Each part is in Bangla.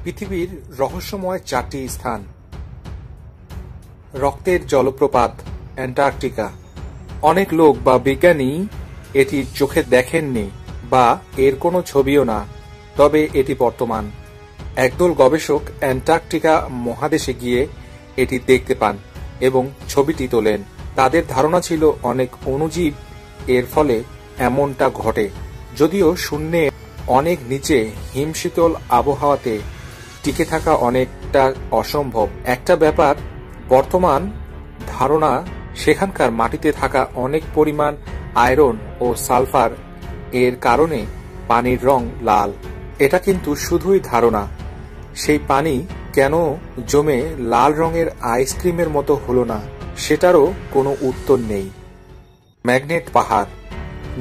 পৃথিবীর রহস্যময় 4টি স্থান। রক্তের জলপ্রপাত অ্যান্টার্কটিকা। অনেক লোক বা বিজ্ঞানী এটি চোখে দেখেননি বা এর কোনো ছবিও না, তবে এটি বর্তমান। একদল গবেষক অ্যান্টার্কটিকা মহাদেশে গিয়ে এটি দেখতে পান এবং ছবিটি তোলেন। তাদের ধারণা ছিল অনেক অণুজীব এর ফলে এমনটা ঘটে, যদিও শূন্যে অনেক নিচে হিমশীতল আবহাওয়াতে টিকে থাকা অনেকটা অসম্ভব একটা ব্যাপার। বর্তমান ধারণা সেখানকার মাটিতে থাকা অনেক পরিমাণ আয়রন ও সালফার এর কারণে পানির রং লাল। এটা কিন্তু শুধুই ধারণা। সেই পানি কেন জমে লাল রঙের আইসক্রিমের মতো হলো না, সেটারও কোনো উত্তর নেই। ম্যাগনেট পাহাড়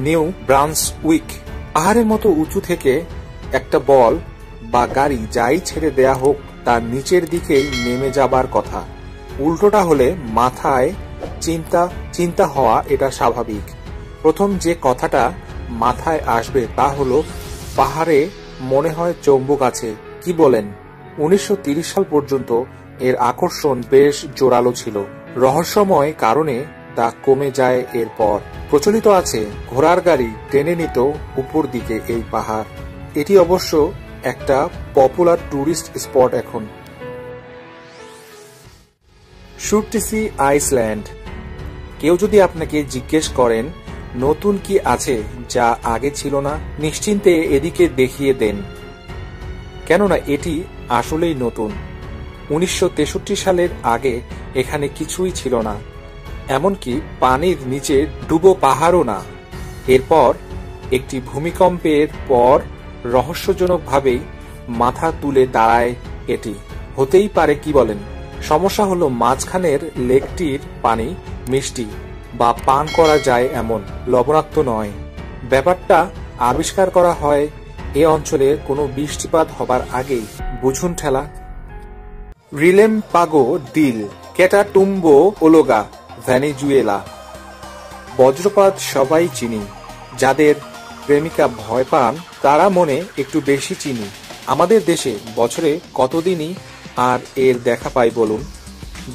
নিউ ব্রান্সউইক। পাহাড়ের মতো উঁচু থেকে একটা বল বা গাড়ি যাই ছেড়ে দেয়া হোক তার নিচের দিকেই নেমে যাবার কথা। উল্টোটা হলে মাথায় চিন্তা হওয়া এটা স্বাভাবিক। প্রথম যে কথাটা মাথায় আসবে তা হলো পাহাড়ে মনে হয় চৌম্বক আছে। কি বলেন? 1930 সাল পর্যন্ত এর আকর্ষণ বেশ জোরালো ছিল। রহস্যময় কারণে তা কমে যায় এরপর। প্রচলিত আছে ঘোড়ার গাড়ি টেনে নিত উপর দিকে এই পাহাড়। এটি অবশ্য একটা পপুলার টুরিস্ট স্পট এখন। সুরটিসি আইসল্যান্ড। কেউ যদি আপনাকে জিজ্ঞেস করেন নতুন কি আছে যা আগে ছিল না, নিশ্চিন্তে এদিকে দেখিয়ে দেন, কেননা এটি আসলেই নতুন। 1963 সালের আগে এখানে কিছুই ছিল না, এমনকি পানির নিচে ডুবো পাহাড়ও না। এরপর একটি ভূমিকম্পের পর রহস্যজনকভাবেই মাথা তুলে দাঁড়ায় এটি। হতেই পারে, কি বলেন? সমস্যা হলো মাঝখানের লেকটির পানি মিষ্টি বা পান করা যায় এমন, লবণাক্ত নয়। ব্যাপারটা আবিষ্কার করা হয় এ অঞ্চলে কোনো বৃষ্টিপাত হবার আগেই। বুঝুন ঠেলা। রিলেম্পাগো দ্বীপ, ক্যাটাটুম্বো ওলোগা, ভেনেজুয়েলা। বজ্রপাত সবাই চিনি। যাদের প্রেমিকা ভয় পান তারা মনে একটু বেশি চিনি। আমাদের দেশে বছরে কতদিনই আর এর দেখা পাই বলুন?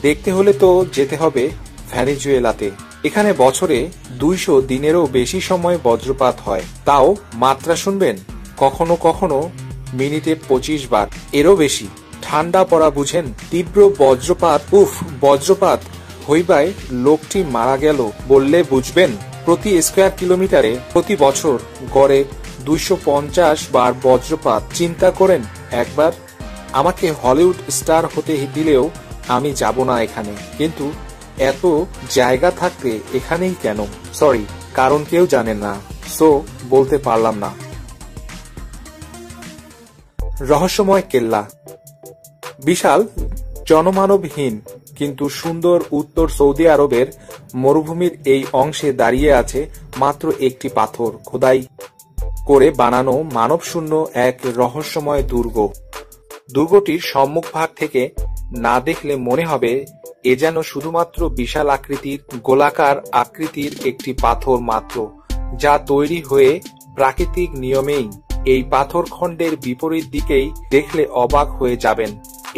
দেখতে হলে তো যেতে হবে ভেনেজুয়েলাতে। এখানে বছরে 200 দিনেরও বেশি সময় বজ্রপাত হয়। তাও মাত্রা শুনবেন, কখনো কখনো মিনিটে 25 বার, এরও বেশি। ঠান্ডা পড়া বুঝেন? তীব্র বজ্রপাত, উফ, বজ্রপাত হইবায় লোকটি মারা গেল বললে বুঝবেন? প্রতি স্কয়ার কিলোমিটারে প্রতি বছর গড়ে 250 বার বজ্রপাত। চিন্তা করেন একবার। আমাকে হলিউড স্টার হতে দিলেও আমি যাব না এখানে, কিন্তু এত জায়গা থাকতে এখানেই কেন? সরি, কারণ কেউ জানেন না, সো বলতে পারলাম না। রহস্যময় কেল্লা। বিশাল জনমানবহীন কিন্তু সুন্দর উত্তর সৌদি আরবের মরুভূমির এই অংশে দাঁড়িয়ে আছে মাত্র একটি পাথর খোদাই করে বানানো মানবশূন্য এক রহস্যময় দুর্গ। দুর্গটির সম্মুখভাগ থেকে না দেখলে মনে হবে এ যেন শুধুমাত্র বিশাল আকৃতির গোলাকার আকৃতির একটি পাথর মাত্র, যা তৈরি হয়ে প্রাকৃতিক নিয়মেই। এই পাথর খণ্ডের বিপরীত দিকেই দেখলে অবাক হয়ে যাবেন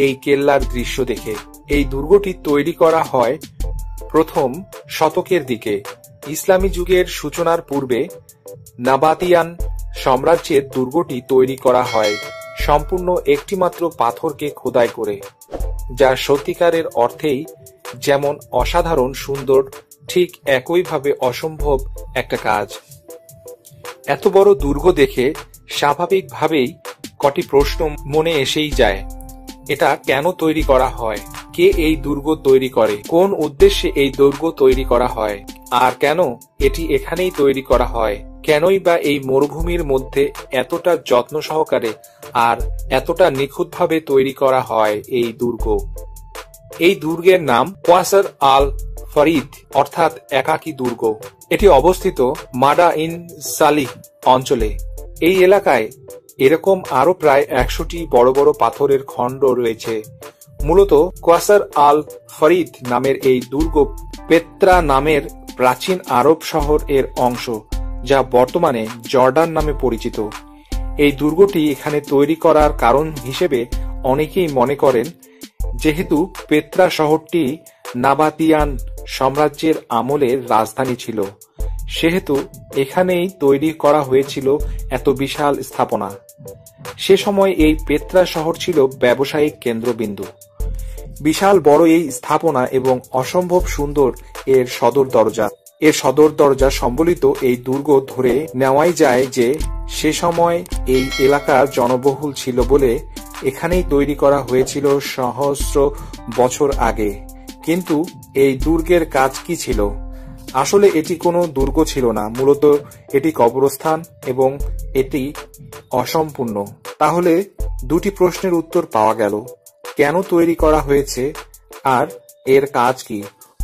এই কেল্লার দৃশ্য দেখে। এই দুর্গটি তৈরি করা হয় প্রথম শতকের দিকে, ইসলামী যুগের সূচনার পূর্বে। নাবাতিয়ান সাম্রাজ্যের দুর্গটি তৈরি করা হয় সম্পূর্ণ একটিমাত্র পাথরকে খোদাই করে, যা সত্যিকারের অর্থেই যেমন অসাধারণ সুন্দর, ঠিক একইভাবে অসম্ভব একটা কাজ। এত বড় দুর্গ দেখে স্বাভাবিকভাবেই কটি প্রশ্ন মনে এসেই যায়। এটা কেন তৈরি করা হয়? কে এই দুর্গ তৈরি করে? কোন উদ্দেশ্যে এই দুর্গ তৈরি করা হয়? আর কেন এটি এখানেই তৈরি করা হয়? কেনই বা এই মরুভূমির মধ্যে এতটা যত্ন সহকারে আর এতটা নিখুঁতভাবে তৈরি করা হয় এই দুর্গ? এই দুর্গের নাম কোয়াসার আল ফরিদ, অর্থাৎ একাকী দুর্গ। এটি অবস্থিত মাডা ইন সালিহ অঞ্চলে। এই এলাকায় এরকম আরো প্রায় 100টি বড় বড় পাথরের খণ্ড রয়েছে। মূলত কোয়াসার আল ফরিদ নামের এই দুর্গ পেত্রা নামের প্রাচীন আরব শহর এর অংশ, যা বর্তমানে জর্ডান নামে পরিচিত। এই দুর্গটি এখানে তৈরি করার কারণ হিসেবে অনেকেই মনে করেন, যেহেতু পেত্রা শহরটি নাবাতিয়ান সাম্রাজ্যের আমলের রাজধানী ছিল, সেহেতু এখানেই তৈরি করা হয়েছিল এত বিশাল স্থাপনা। সে সময় এই পেত্রা শহর ছিল ব্যবসায়িক কেন্দ্রবিন্দু। বিশাল বড় এই স্থাপনা এবং অসম্ভব সুন্দর এর সদর দরজা সম্বলিত এই দুর্গ ধরে নেওয়াই যায় যে সে সময় এই এলাকা জনবহুল ছিল বলে এখানেই তৈরি করা হয়েছিল সহস্র বছর আগে। কিন্তু এই দুর্গের কাজ কি ছিল? আসলে এটি কোনো দুর্গ ছিল না, মূলত এটি কবরস্থান এবং এটি অসম্পূর্ণ। তাহলে দুটি প্রশ্নের উত্তর পাওয়া গেল, কেন তৈরি করা হয়েছে আর এর কাজ কি?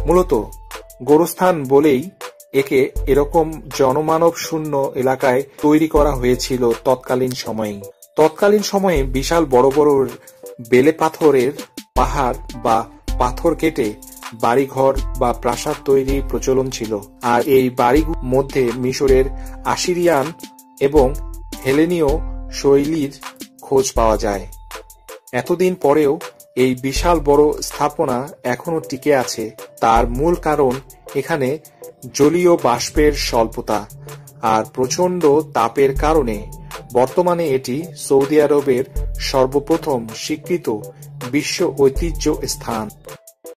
মূলত গোরস্থান বলেই একে এরকম জনমানব শূন্য এলাকায় তৈরি করা হয়েছিল তৎকালীন সময়ে বিশাল বড় বড় বেলে পাথরের পাহাড় বা পাথর কেটে বাড়িঘর বা প্রাসাদ তৈরির প্রচলন ছিল। আর এই বাড়িগুলোর মধ্যে মিশরের আশিরিয়ান এবং হেলেনীয় শৈলীর খোঁজ পাওয়া যায়। এতদিন পরেও এই বিশাল বড় স্থাপনা এখনো টিকে আছে। তার মূল কারণ এখানে জলীয় বাষ্পের স্বল্পতা আর প্রচণ্ড তাপের কারণে। বর্তমানে এটি সৌদি আরবের সর্বপ্রথম স্বীকৃত বিশ্ব ঐতিহ্য স্থান।